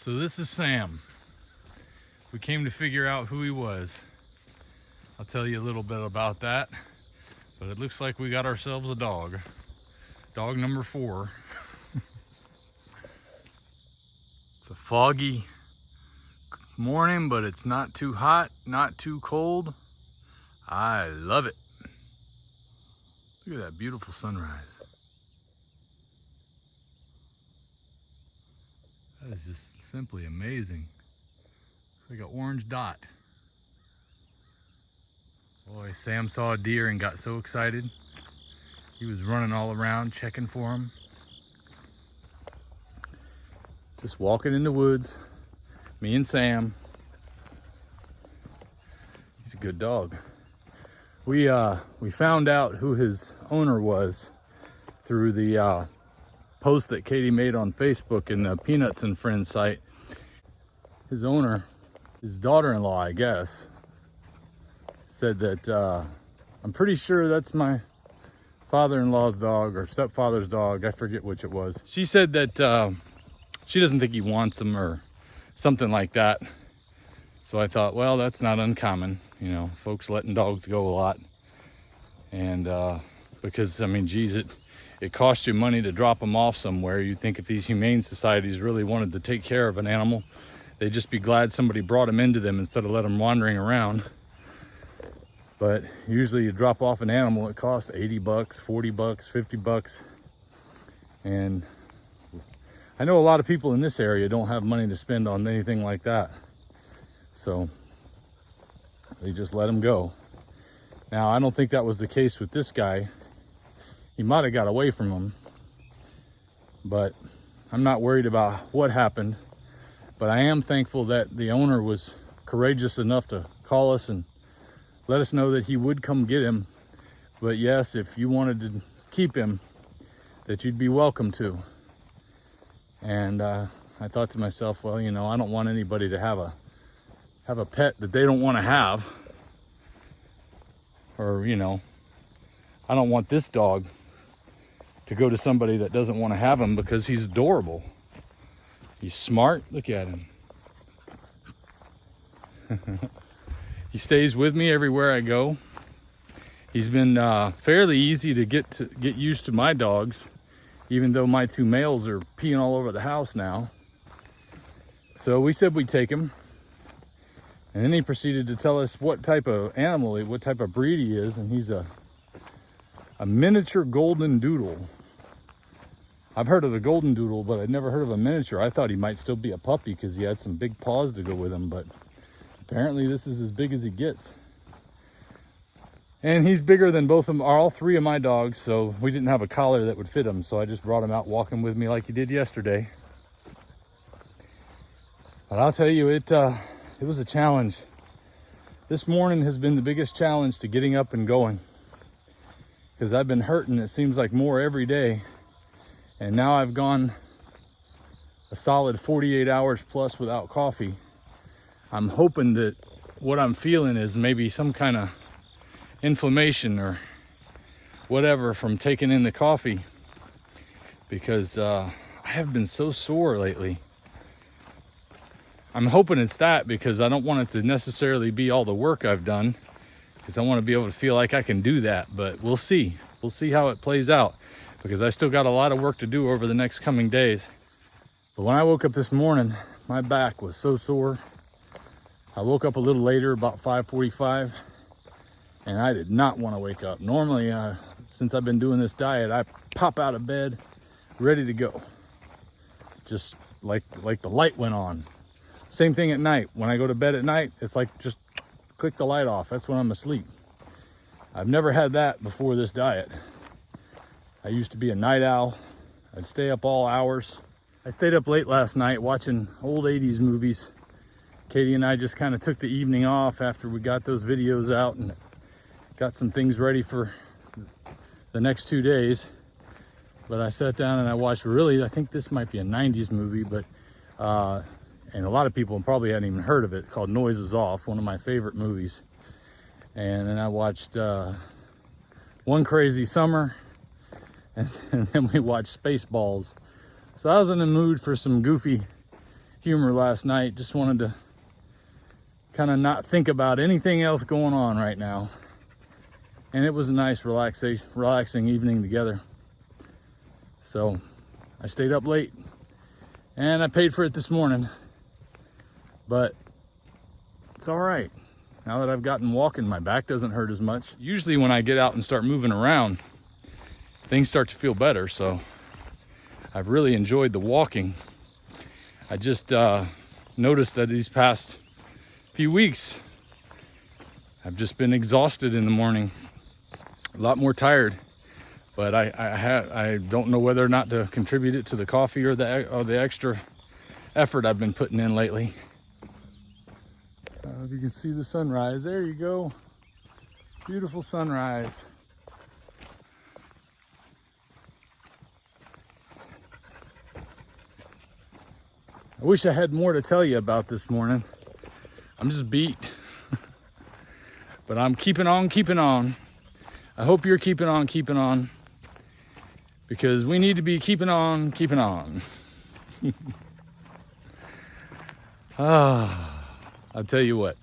So this is Sam. We came to figure out who he was. I'll tell you a little bit about that, but it looks like we got ourselves a dog. Dog number 4. It's a foggy morning, but it's not too hot, not too cold. I love it. Look at that beautiful sunrise. That is just simply amazing. It's like an orange dot. Boy, Sam saw a deer and got so excited. He was running all around checking for him. Just walking in the woods, me and Sam. He's a good dog. We found out who his owner was through the post that Katie made on Facebook in the Peanuts and Friends site. His owner, his daughter-in-law, I guess, said that I'm pretty sure that's my father-in-law's dog or stepfather's dog. I forget which it was. She said that she doesn't think he wants him or something like that. So I thought, well, that's not uncommon. You know, folks letting dogs go a lot. And because, I mean, geez, it costs you money to drop them off somewhere. You'd think if these humane societies really wanted to take care of an animal, they'd just be glad somebody brought them into them instead of let them wandering around. But usually you drop off an animal, it costs $80, $40, $50. And I know a lot of people in this area don't have money to spend on anything like that. So they just let them go. Now, I don't think that was the case with this guy. He might have got away from him, but I'm not worried about what happened. But I am thankful that the owner was courageous enough to call us and let us know that he would come get him. But yes, if you wanted to keep him, that you'd be welcome to. And I thought to myself, well, you know, I don't want anybody to have a pet that they don't want to have. Or, you know, I don't want this dog to go to somebody that doesn't want to have him because he's adorable. He's smart. Look at him. He stays with me everywhere I go. He's been fairly easy to get used to my dogs, even though my 2 males are peeing all over the house now. So we said we'd take him. And then he proceeded to tell us what type of animal, what type of breed he is. And he's a miniature golden doodle. I've heard of the golden doodle, but I'd never heard of a miniature. I thought he might still be a puppy because he had some big paws to go with him, but apparently this is as big as he gets. And he's bigger than all 3 of my dogs, so we didn't have a collar that would fit him, so I just brought him out walking with me like he did yesterday. But I'll tell you, it was a challenge. This morning has been the biggest challenge to getting up and going, because I've been hurting, it seems like, more every day. And now I've gone a solid 48 hours plus without coffee. I'm hoping that what I'm feeling is maybe some kind of inflammation or whatever from taking in the coffee, because I have been so sore lately. I'm hoping it's that, because I don't want it to necessarily be all the work I've done, because I want to be able to feel like I can do that. But we'll see. We'll see how it plays out, because I still got a lot of work to do over the next coming days. But when I woke up this morning, my back was so sore. I woke up a little later, about 5:45, and I did not want to wake up. Normally, since I've been doing this diet, I pop out of bed ready to go. Just like the light went on. Same thing at night. When I go to bed at night, it's like just click the light off. That's when I'm asleep. I've never had that before this diet. I used to be a night owl. I'd stay up all hours. I stayed up late last night watching old 80s movies. Katie and I just kind of took the evening off after we got those videos out and got some things ready for the next 2 days. But I sat down and I watched, I think this might be a 90s movie, but and a lot of people probably hadn't even heard of it, called Noises Off, one of my favorite movies. And then I watched One Crazy Summer, and then we watched Spaceballs. So I was in the mood for some goofy humor last night. Just wanted to kind of not think about anything else going on right now. And it was a nice relaxing evening together. So I stayed up late and I paid for it this morning, but it's all right. Now that I've gotten walking, my back doesn't hurt as much. Usually when I get out and start moving around, things start to feel better. So I've really enjoyed the walking. I just noticed that these past few weeks, I've just been exhausted in the morning, a lot more tired. But I don't know whether or not to contribute it to the coffee or the extra effort I've been putting in lately. If you can see the sunrise, there you go. Beautiful sunrise. I wish I had more to tell you about this morning. I'm just beat. But I'm keeping on, keeping on. I hope you're keeping on. Because we need to be keeping on, keeping on. I'll tell you what.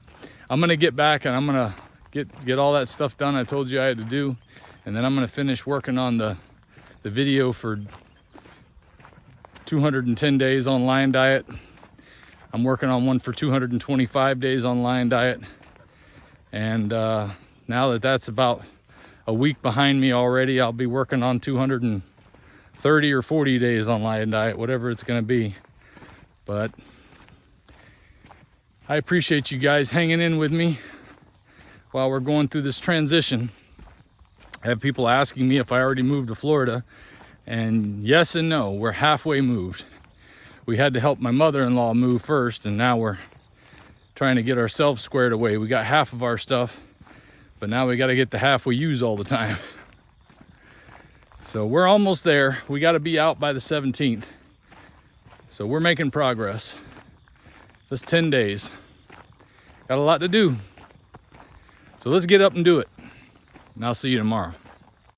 I'm gonna get back and I'm gonna get all that stuff done I told you I had to do. And then I'm gonna finish working on the video for 210 days on lion diet. I'm working on one for 225 days on lion diet. And now that that's about a week behind me already, I'll be working on 230 or 40 days on lion diet, whatever it's going to be. But I appreciate you guys hanging in with me while we're going through this transition. I have people asking me if I already moved to Florida, and yes and no, we're halfway moved. We had to help my mother-in-law move first, and now we're trying to get ourselves squared away. We got half of our stuff, but now we got to get the half we use all the time. So we're almost there. We got to be out by the 17th. So we're making progress. That's 10 days. Got a lot to do. So let's get up and do it. And I'll see you tomorrow.